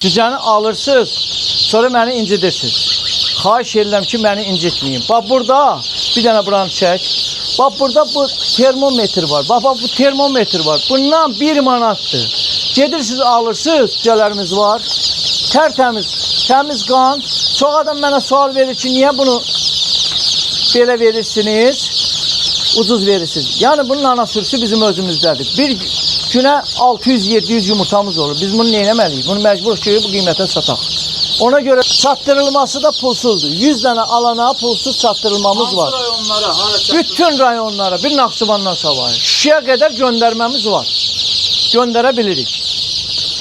Cücəni alırsınız, sonra məni incidirsiniz. Xahiş edirəm ki, məni incitməyin. Bax, burada bir dənə buranı çək. Bax, burada bu termometr var. Bax, bu termometr var. Bundan 1 manatdır. Gedirsiniz, alırsınız, cücələrimiz var. Tərtəmiz, təmiz qan. Çox adam mənə sual verir ki, niyə bunu belə verirsiniz? Ucuz verirsiniz. Yəni, bunun ana sürüsü bizim özümüzdədir. Bir günə 600-700 yumurtamız olur. Biz bunu neynəməliyik? Bunu məcbur ki, bu qiymətə sataq. Ona görə çatdırılması da pulsuzdur. 100 dənə alana pulsuz çatdırılmamız var. Bütün rayonlara, bir Naxçıvandan savayı. Şişəyə qədər göndərməmiz var. Göndərə bilirik.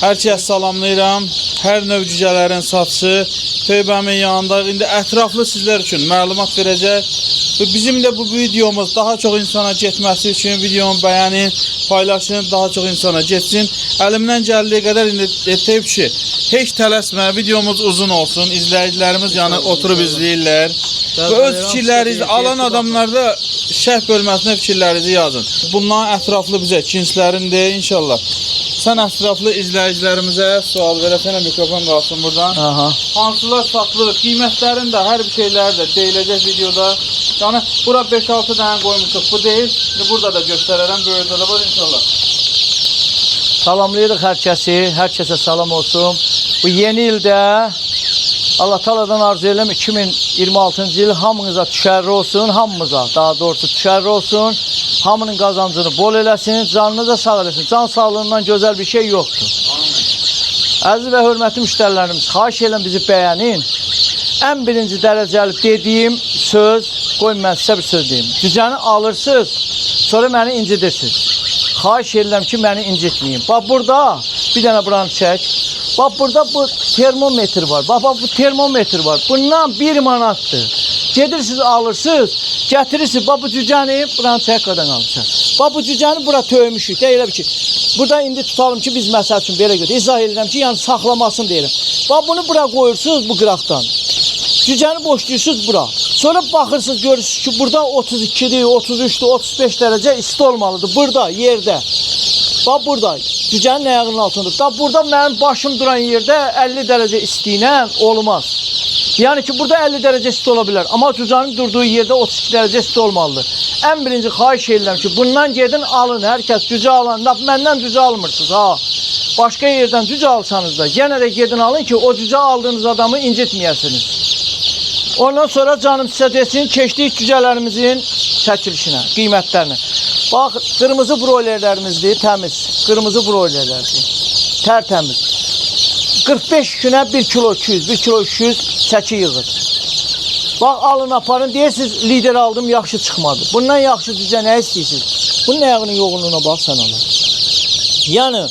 Hər kəs salamlayıram. Hər növ cücələrin satışı Töybəmin yanında. İndi ətraflı sizlər üçün məlumat verəcək. Bizim də bu videomuz daha çox insana getməsi üçün videonu bəyənin, paylaşın, daha çox insana getsin. Əlimdən gəldiyi qədər indi deyib ki, heç tələsmə, videomuz uzun olsun, izləyicilərimiz yəni oturub izləyirlər. Və öz fikirlərinizi alan adamlarda şərh bölməsinə fikirlərinizi yazın. Bundan ətraflı bizə cinslərindir inşallah. Sən ətraflı izləyicilərimizə sual verəsənə mikrofon qalsın buradan. Hansılar satılır, qiymətlərin də hər bir şeyləri də deyiləcək videoda. Yəni, bura 5-6 dənə qoymuşuq, bu deyil. Burada da göstərərəm, böyüdə də var inşallah. Salamlayırıq hər kəsə salam olsun. Bu yeni ildə Allah Taala'dan arzu edirəm 2026-cı il hamınıza düşərli olsun, hamımıza daha doğrusu düşərli olsun. Hamının qazancını bol eləsin, canını da sağ eləsin. Can sağlığından gözəl bir şey yoxdur. Əziz və hörmətli müştərilərimiz, xahiş edirəm bizi bəyənin. Ən birinci dərəcəli dediyim söz, qoyun mən sizə bir söz deyim. Cücəni alırsınız, sonra məni incidirsiniz. Xahiş edirəm ki, məni incitməyin. Bax, burada bir dənə buranı çək. Bax, burada bu termometr var. Bax, bu termometr var. Bundan 1 manatdır. Gedirsiniz, alırsınız, gətirirsiniz. Bax, bu cücəni buranı çək qadan alırsınız. Bax, bu cücəni bura töymüşük. Deyirəm ki, burada indi tutalım ki, biz məsəl üçün belə götürək. İzah edirəm ki, yəni saxlamasın deyirəm. Bax, bunu bura qoyursunuz bu qıraqdan. Cücəni boşlayırsınız bura. Sonra baxırsınız, görürsünüz ki, burada 32'dir, 33'dür, 35 dərəcə isti olmalıdır. Burada, yerdə. Bax, burada. Cücənin ayağının altındadır. Da burada mənim başım duran yerdə 50 dərəcə isti ilə olmaz. Yəni ki, burada 50 dərəcə isti ola bilər. Amma cücənin durduğu yerdə 32 dərəcə isti olmalıdır. Ən birinci xahiş edirəm ki, bundan gedin alın. Hər kəs cücə alan. Məndən cücə almırsınız, ha. Başqa yerdən cücə alsanız da, yenə də gedin alın ki, o cücə aldığınız adamı incitməyəsiniz. Ondan sonra canım sizə desin, keçdik cücələrimizin çəkilişinə, qiymətlərinə. Bax, qırmızı broilerlərimizdir, təmiz. Qırmızı broilerlərdir, tərtəmiz. 45 günə 1 kilo 200, 1 kilo 200 çəki yığır. Bax, alın, aparın, deyirsiniz, lider aldım, yaxşı çıxmadı. Bundan yaxşı cücə nə istəyirsiniz? Bunun ayağının yoğunluğuna bax, sən alın. Yəni,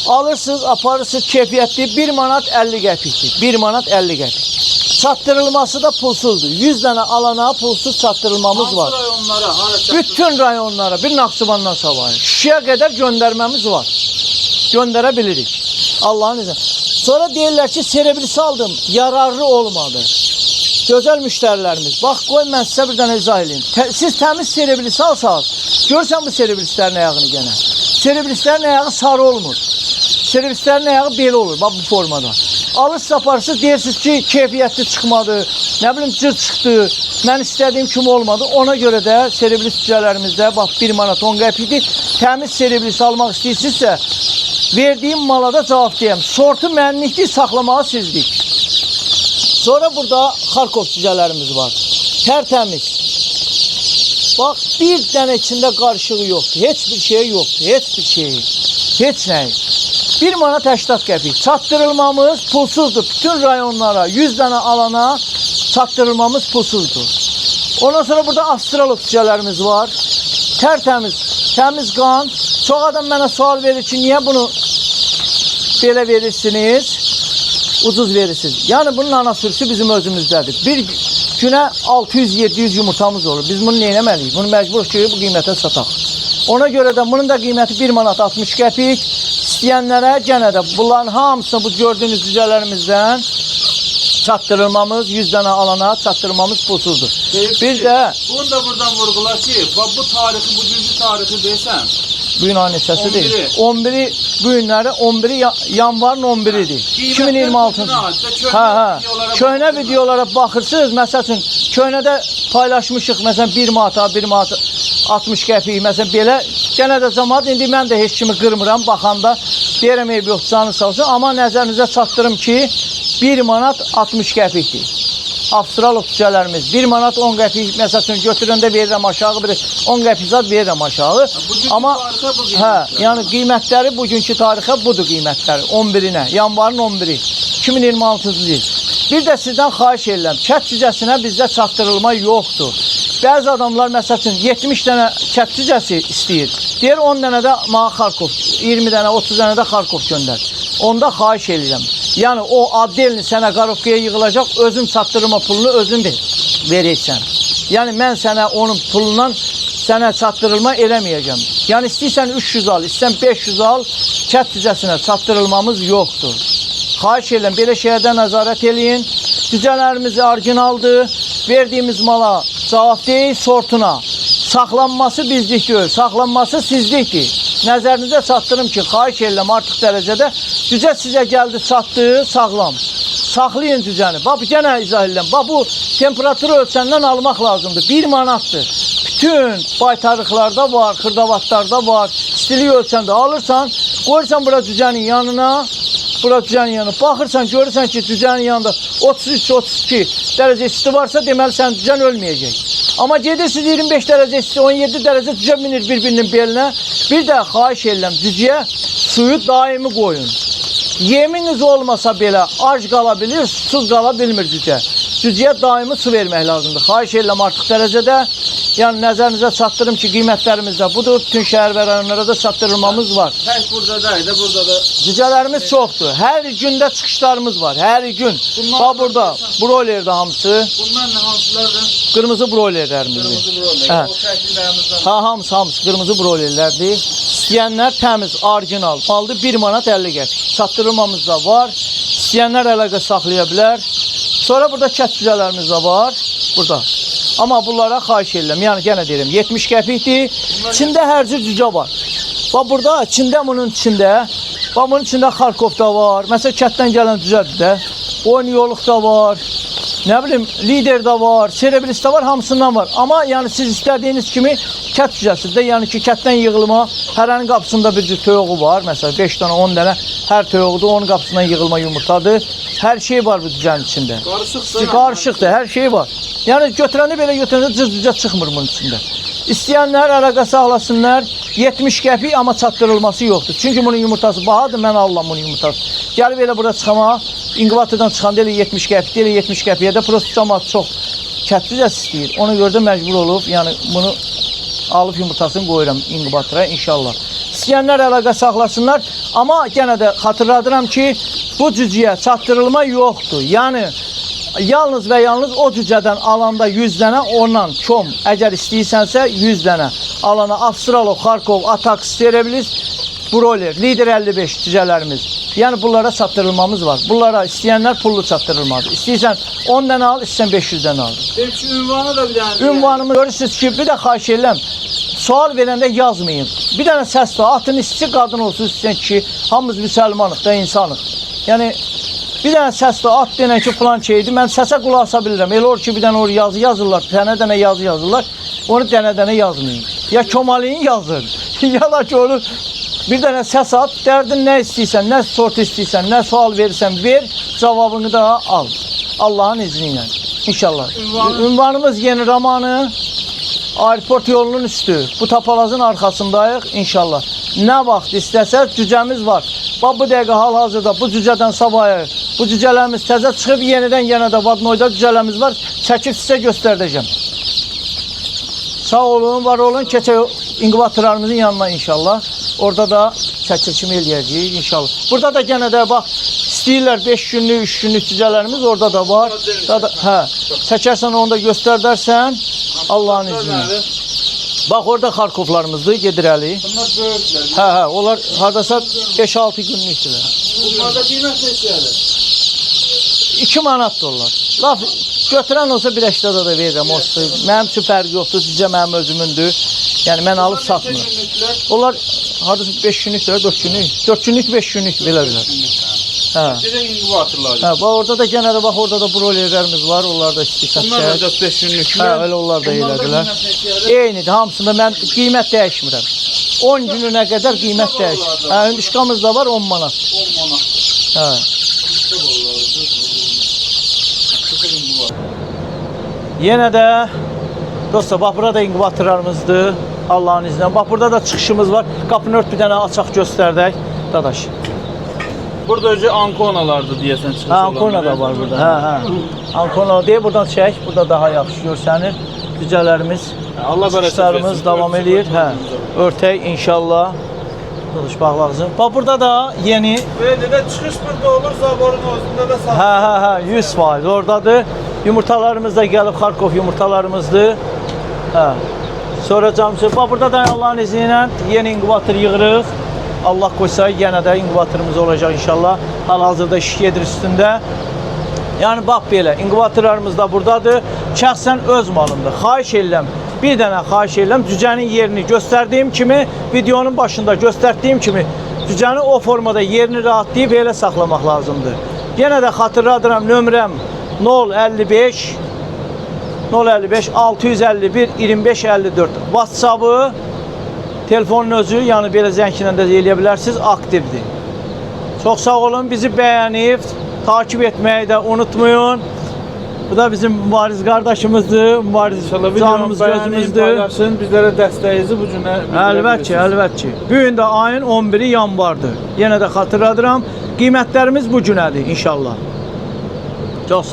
alırsınız, aparırsınız, keyfiyyətli 1 manat 50 qəpikdir. 1 manat 50 qəpik. Çatdırılması da pulsuzdur. 100 dənə alana pulsuz çatdırılmamız var. Bütün rayonlara, bir Naxçıvandan savayı. Şişəyə qədər göndərməmiz var. Göndərə bilirik. Allah'ın izniyle. Sonra deyirlər ki, serebrisi aldım, yararlı olmadı. Gözəl müştərilərimiz. Bax, qoy mən sizə bir dənə izah edeyim. Siz təmiz serebrisi alsaq, görsən bu serebrislərin ayağını gənə. Serebrislərin ayağı sarı olmur. Serebrislərin ayağı belə olur, bax bu formada. Alırsınız, aparırsınız, deyirsiniz ki, keyfiyyətli çıxmadı, nə bilim, cır çıxdı, mən istədiyim kimi olmadı. Ona görə də serebris cücələrimizdə, bax, 1 manat 10 qəpikdir. Təmiz serebris almaq istəyirsinizsə, verdiyim mala da cavab deyəm. Sortu mənlikdir, saxlamağı sizdik. Sonra burada Xarkov cücələrimiz var. Tərtəmiz. Bax, bir dənə içində qarışığı yoxdur. Heç bir şey yoxdur. Heç bir şey. Heç nəyi. 1 manat 80 qəpik. Çatdırılmamız pulsuzdur. Bütün rayonlara 100 dənə alana çatdırılmamız pulsuzdur. Ondan sonra burada Astralov cücələrimiz var. Tərtəmiz, təmiz qan. Çox adam mənə sual verir ki, niyə bunu belə verirsiniz? Ucuz verirsiniz. Yəni, bunun ana sürüsü bizim özümüzdədir. Bir günə 600-700 yumurtamız olur. Biz bunu neynəməliyik? Bunu məcbur ki, bu qiymətə sataq. Ona görə də bunun da qiyməti 1 manat 60 qəpik. İstəyənlərə gənə də bunların hamısını bu gördüyünüz cücələrimizdən çatdırılmamız, 100 dənə alana çatdırılmamız pulsuzdur. Bir də bunu da buradan vurgular ki, bu tarixi, bugünkü tarixi deysən, Bu gün ayın neçəsidir? 11-i bu günləri 11-i yanvarın 11-idir. 2026-cı. Köhnə videolara baxırsınız. Məsəl üçün köhnədə paylaşmışıq. Məsələn 1 manata, 1 manat 60 qəpik. Məsələn belə yenə də cəmaət indi mən də heç kimi qırmıram. Baxanda deyirəm eyb yox, canı sağ olsun. Amma nəzərinizə çatdırım ki 1 manat 60 qəpikdir. Avstralıq cücələrimiz 1 manat 10 qəpik, məsəl üçün götürəndə verirəm aşağı, bir 10 qəpik zat verirəm aşağı. Amma yəni qiymətləri bugünkü tarixə budur qiymətləri 11-inə, yanvarın 11-i 2026-cı il. Bir də sizdən xahiş edirəm, kət cücəsinə bizdə çatdırılma yoxdur. Bəzi adamlar məsəl üçün 70 dənə kət cücəsi istəyir. Deyir 10 dənə də mənə Xarkov, 20 dənə, 30 dənə də Xarkov göndər. Onda xahiş edirəm. Yəni o addelini sənə Qarovkaya yığılacaq, özün çatdırma pulunu özün verəcəksən. Yəni mən sənə onun pulundan sənə çatdırılma eləməyəcəm. Yəni istəyirsən 300 al, istəyirsən 500 al, kət cücəsinə çatdırılmamız yoxdur. Xahiş edirəm, belə şeylərdə nəzarət eləyin. Cücələrimiz orijinaldır. Verdiyimiz mala cavab deyil, sortuna. Saxlanması bizlik deyil, saxlanması sizlikdir. Nəzərinizə çatdırım ki, xahiş edirəm artıq dərəcədə cücə sizə gəldi, çatdı, sağlam. Saxlayın cücəni. Bax, yenə izah edirəm. Bax, bu temperaturu ölçəndən almaq lazımdır. 1 manatdır. Bütün baytarlıqlarda var, xırdavatlarda var. İstilik ölçəndə alırsan, qoyursan bura cücənin yanına. Bura cücənin yanına. Baxırsan, görürsən ki, cücənin yanında 33-32 dərəcə isti varsa, deməli sən cücən ölməyəcək. Amma gedirsiniz 25 dərəcə isti, 17 dərəcə cücə minir bir-birinin belinə. Bir də xahiş edirəm, cücəyə suyu daimi qoyun. Yeminiz olmasa belə ac qala bilir, susuz qala bilmir cücə. Cücəyə daimi su vermək lazımdır. Xahiş edirəm artıq dərəcədə. Yəni nəzərinizə çatdırım ki, qiymətlərimiz də budur. Bütün şəhər və rayonlara da çatdırılmamız var. Tək burada da, burada da. Cücələrimiz çoxdur. Hər gündə çıxışlarımız var. Hər gün. Bax burada broilerdə hamısı. Bunlar nə hansılardır? Qırmızı broilerlərimizdir. Qırmızı broiler. O şəkillərimizdən. Hamısı qırmızı broilerlərdir. İstəyənlər təmiz, orijinal maldır. 1 manat 50 qəpik. Çatdırılmamız da var. İstəyənlər əlaqə saxlaya bilər. Sonra burada kət cücələrimiz də var. Burada. Amma bunlara xahiş edirəm. Yəni yenə deyirəm, 70 qəpikdir. İçində hər cür cücə var. Bax burada içində bunun içində, bax bunun içində Xarkov da var. Məsələn kətdən gələn cücədir də. Oyniyoluq da var. Nə bilim, lider də var, serebris də var, hamısından var. Amma yəni siz istədiyiniz kimi kət cücəsidir. Yəni ki, kətdən yığılma, hərənin qapısında bir cür toyuğu var. Məsələn 5 dənə, 10 dənə hər toyuğudur, onun qapısından yığılma yumurtadır. Hər şey var bu cücənin içində. Qarışıqdır, hər şey var. Yəni götürəndə belə götürəndə cücə çıxmır bunun içində. İstəyənlər əlaqə saxlasınlar. 70 qəpik amma çatdırılması yoxdur. Çünki bunun yumurtası bahadır, mən alıram bunun yumurtası. Gəlib elə bura çıxama, inkubatordan çıxanda elə 70 qəpik, elə 70 qəpiyə də prosta cəmaət çox kət cücəsi istəyir. Ona görə də məcbur olub, yəni bunu alıb yumurtasını qoyuram inkubatora inşallah. İstəyənlər əlaqə saxlasınlar. Amma yenə də xatırladıram ki, bu cücəyə çatdırılma yoxdur. Yəni yalnız və yalnız o cücədən alanda 100 dənə, ondan kom, əgər istəyirsənsə 100 dənə alana Avstralov, Xarkov, Atax, Sterebilis, broiler, lider 55 cücələrimiz. Yəni bunlara çatdırılmamız var. Bunlara istəyənlər pullu çatdırılmalıdır. İstəyirsən 10 dənə al, istəyirsən 500 dənə al. Peki ünvanı da bir dənə. Ünvanımı görürsünüz ki, bir də xahiş edirəm, sual verəndə yazmayın. Bir dənə səs var, atın istəyir qadın olsun, istəyirsən ki, hamımız müsəlmanıq da, insanıq. Yəni bir dənə səs var, at denən ki, falan şeydir. Mən səsə qulaq asa bilirəm. Elə olur ki, bir dənə yazı yazırlar, dənə yazı yazırlar. Onu dənə yazmayın. Ya kömaliyin yazır, ya da ki onu bir dənə səs at, dərdin nə istəyirsən, nə sort istəyirsən, nə sual verirsən, ver, cavabını da al. Allahın izni ilə. İnşallah. Ünvanımız Yeni Ramanı, aeroport yolunun üstü. Bu tapalazın arxasındayıq inşallah. Nə vaxt istəsəz cücəmiz var. Bax bu dəqiqə hal-hazırda bu cücədən savayı, bu cücələrimiz təzə çıxıb yenidən də Vadnoyda cücələrimiz var. Çəkib sizə göstərəcəm. Sağ olun, var olun. Keçək inkubatorlarımızın yanına inşallah. Orada da çəkilişimi eləyəcəyik inşallah. Burada da yenə də bax istəyirlər 5 günlük, 3 günlük cücələrimiz orada da var. Hə, çəkərsən onu da göstərdərsən Allah'ın izniyle. Bax orada Xarkovlarımızdır, Gedirəli. Bunlar böyüklər. Hə, onlar hardasa 5-6 günlükdürlər. Bunlarda qiymət neçədir? 2 manat dollar. Laf götürən olsa 1.80 da verirəm olsun. Mənim üçün fərqi yoxdur, cücə mənim özümündür. Yəni mən alıb satmıram. Onlar hardasa 5 günlük də 4 günlük. 4 günlük 5 günlük belə. Hə. Necə inkubatorlar? Hə, bax orada da genə də bax orada da broilerlərimiz var. Onlar da istəyirsən Bunlar çək. da 5 günlüklər. Hə, elə onlar da elədilər. Eynidir, hamısında mən qiymət dəyişmirəm. 10 gününə qədər qiymət dəyişir. Hə, hündüşkamız da var 10 manat. 10 manat. Hə. Yenə də dostlar, bax burada inkubatorlarımızdır. Allah'ın izniyle. Bax burada da çıxışımız var. Qapını ört bir dənə açaq göstərdək. Dadaş. Burada önce Ankonalardı deyəsən çıxış Hə, Ankona da var burada. Hə, hə. Ankona deyə buradan çək. Burada daha yaxşı görsənir. Düzələrimiz, Allah bərəkət çıxışlarımız versin. davam eləyir. Hə. Örtək inşallah. Dadaş bax lazım. Bax burada da yeni. Böyle de çıkış burada olur, zaborun özündə də sağ. Hə, 100% oradadır. Yumurtalarımız da gəlib, Xarkov yumurtalarımızdır. Hə. Sonra camçı, bax burada da Allah'ın izni ilə yeni inkubator yığırıq. Allah qoysa yenə də inkubatorumuz olacaq inşallah. Hal-hazırda iş gedir üstündə. Yəni bax belə, inkubatorlarımız da buradadır. Şəxsən öz malımdır. Xahiş edirəm, bir dənə xahiş edirəm, cücənin yerini göstərdiyim kimi, videonun başında göstərdiyim kimi, cücəni o formada yerini rahatlayıb elə saxlamaq lazımdır. Yenə də xatırladıram, nömrəm 055 651 25 54. WhatsApp-ı, telefonun özü, yəni belə zənglə də eləyə bilərsiniz, aktivdir. Çox sağ olun, bizi bəyənib, takip etməyi də unutmayın. Bu da bizim mübariz qardaşımızdır, mübariz canımız, gözümüzdür. Paylaşın, bizlərə dəstəyinizi bu günə Əlbəttə, əlbəttə. Bu gün də ayın 11-i yanvardır. Yenə də xatırladıram, qiymətlərimiz bu günədir inşallah. Çox